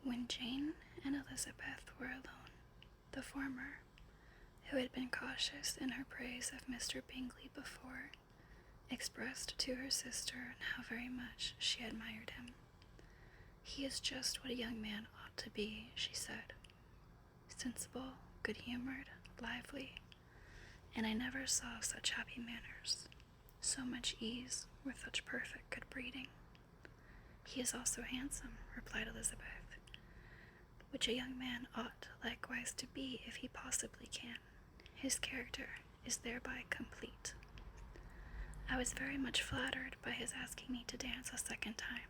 When Jane and Elizabeth were alone, the former, who had been cautious in her praise of Mr. Bingley before, expressed to her sister how very much she admired him. "He is just what a young man ought to be," she said. "Sensible, good-humored, lively, and I never saw such happy manners, so much ease, with such perfect good breeding." "He is also handsome," replied Elizabeth, "which a young man ought likewise to be if he possibly can. His character is thereby complete. I was very much flattered by his asking me to dance a second time.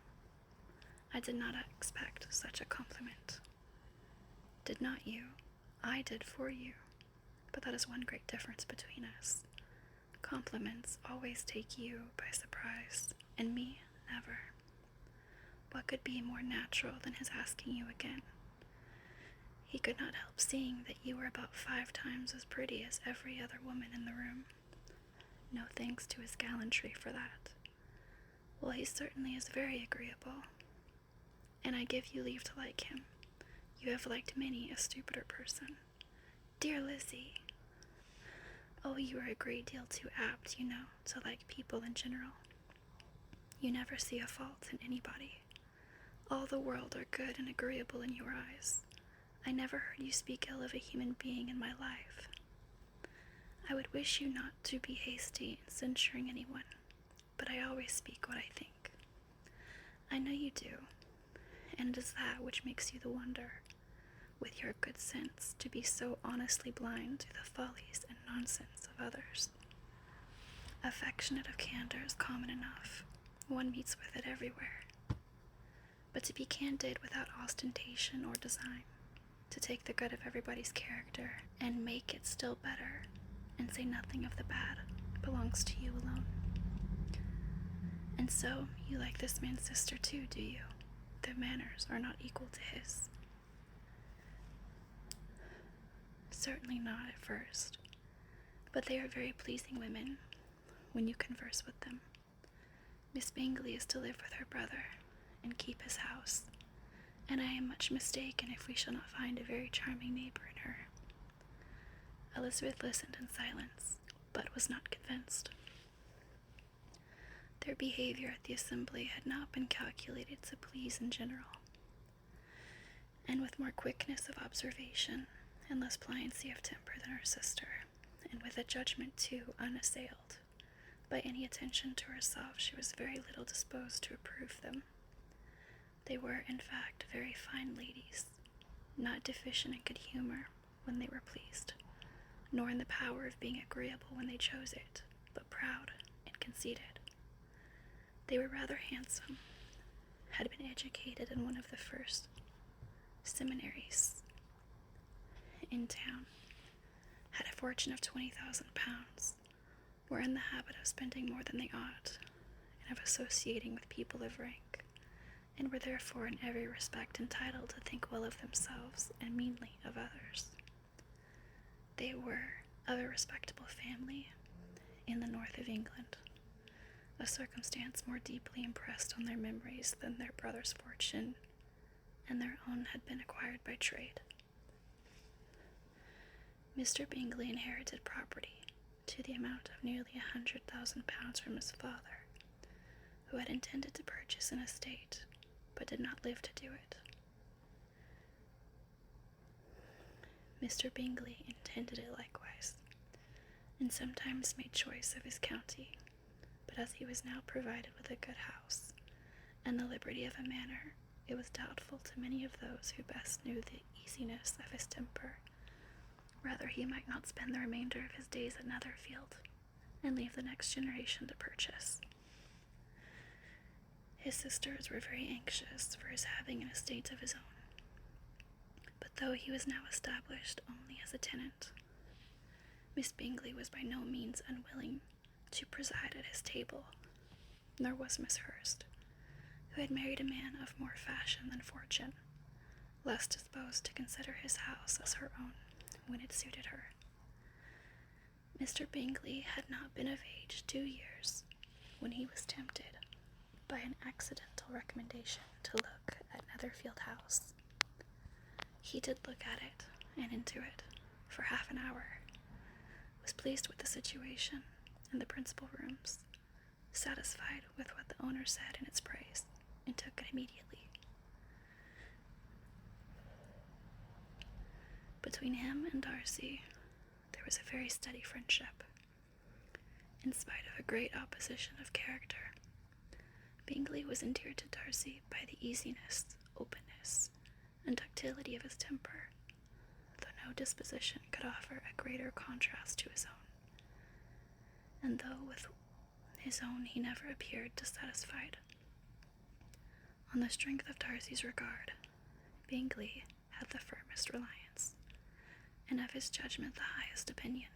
I did not expect such a compliment." "Did not you? I did for you. But that is one great difference between us. Compliments always take you by surprise, and me never. What could be more natural than his asking you again? He could not help seeing that you were about 5 times as pretty as every other woman in the room. No thanks to his gallantry for that. Well, he certainly is very agreeable, and I give you leave to like him. You have liked many a stupider person." "Dear Lizzie!" "Oh, you are a great deal too apt, you know, to like people in general. You never see a fault in anybody. All the world are good and agreeable in your eyes. I never heard you speak ill of a human being in my life. I would wish you not to be hasty in censuring anyone, but I always speak what I think. I know you do, and it is that which makes you the wonder, with your good sense, to be so honestly blind to the follies and nonsense of others. Affectionate of candor is common enough. One meets with it everywhere. But to be candid without ostentation or design, to take the good of everybody's character and make it still better, and say nothing of the bad, belongs to you alone. And so, you like this man's sister too, do you? Their manners are not equal to his." "Certainly not at first, but they are very pleasing women when you converse with them. Miss Bingley is to live with her brother and keep his house, and I am much mistaken if we shall not find a very charming neighbor in her." Elizabeth listened in silence, but was not convinced. Their behavior at the assembly had not been calculated to please in general, and with more quickness of observation and less pliancy of temper than her sister, and with a judgment too unassailed by any attention to herself, she was very little disposed to approve them. They were, in fact, very fine ladies, not deficient in good humor when they were pleased, nor in the power of being agreeable when they chose it, but proud and conceited. They were rather handsome, had been educated in one of the first seminaries in town, had a fortune of 20,000 pounds, were in the habit of spending more than they ought, and of associating with people of rank, and were therefore in every respect entitled to think well of themselves and meanly of others. They were of a respectable family in the north of England, a circumstance more deeply impressed on their memories than their brother's fortune, and their own had been acquired by trade. Mr. Bingley inherited property to the amount of nearly 100,000 pounds from his father, who had intended to purchase an estate, but did not live to do it. Mr. Bingley intended it likewise, and sometimes made choice of his county, but as he was now provided with a good house, and the liberty of a manor, it was doubtful to many of those who best knew the easiness of his temper, whether he might not spend the remainder of his days at Netherfield, and leave the next generation to purchase. His sisters were very anxious for his having an estate of his own, but though he was now established only as a tenant, Miss Bingley was by no means unwilling to preside at his table, nor was Miss Hurst, who had married a man of more fashion than fortune, less disposed to consider his house as her own when it suited her. Mr. Bingley had not been of age 2 years when he was tempted by an accidental recommendation to look at Netherfield House, He did look at it, and into it, for half an hour, was pleased with the situation in the principal rooms, satisfied with what the owner said in its praise, and took it immediately. Between him and Darcy, there was a very steady friendship. In spite of a great opposition of character, Bingley was endeared to Darcy by the easiness, openness, and ductility of his temper, though no disposition could offer a greater contrast to his own, and though with his own he never appeared dissatisfied. On the strength of Darcy's regard, Bingley had the firmest reliance, and of his judgment the highest opinion.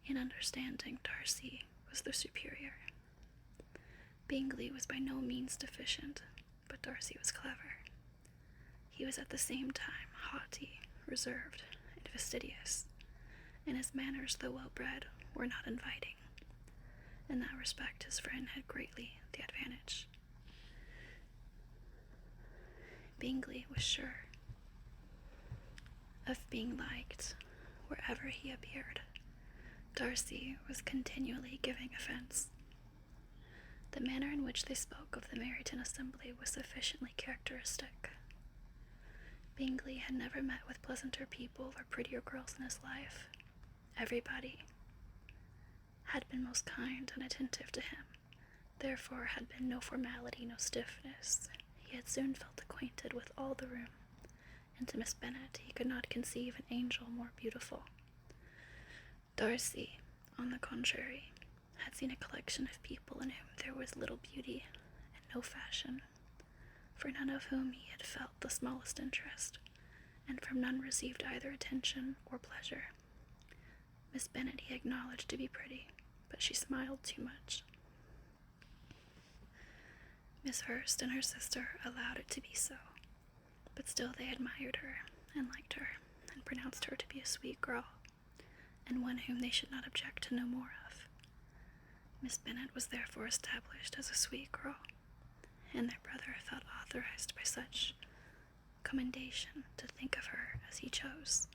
In understanding, Darcy was the superior. Bingley was by no means deficient, but Darcy was clever. He was at the same time haughty, reserved, and fastidious, and his manners, though well-bred, were not inviting. In that respect his friend had greatly the advantage. Bingley was sure of being liked wherever he appeared. Darcy was continually giving offense. The manner in which they spoke of the Meryton assembly was sufficiently characteristic. Bingley had never met with pleasanter people or prettier girls in his life. Everybody had been most kind and attentive to him. Therefore had been no formality, no stiffness. He had soon felt acquainted with all the room, and to Miss Bennet he could not conceive an angel more beautiful. Darcy, on the contrary, had seen a collection of people in whom there was little beauty and no fashion, for none of whom he had felt the smallest interest, and from none received either attention or pleasure. Miss Bennet he acknowledged to be pretty, but she smiled too much. Miss Hurst and her sister allowed it to be so, but still they admired her and liked her, and pronounced her to be a sweet girl, and one whom they should not object to know more of. Miss Bennet was therefore established as a sweet girl, and their brother felt authorized by such commendation to think of her as he chose.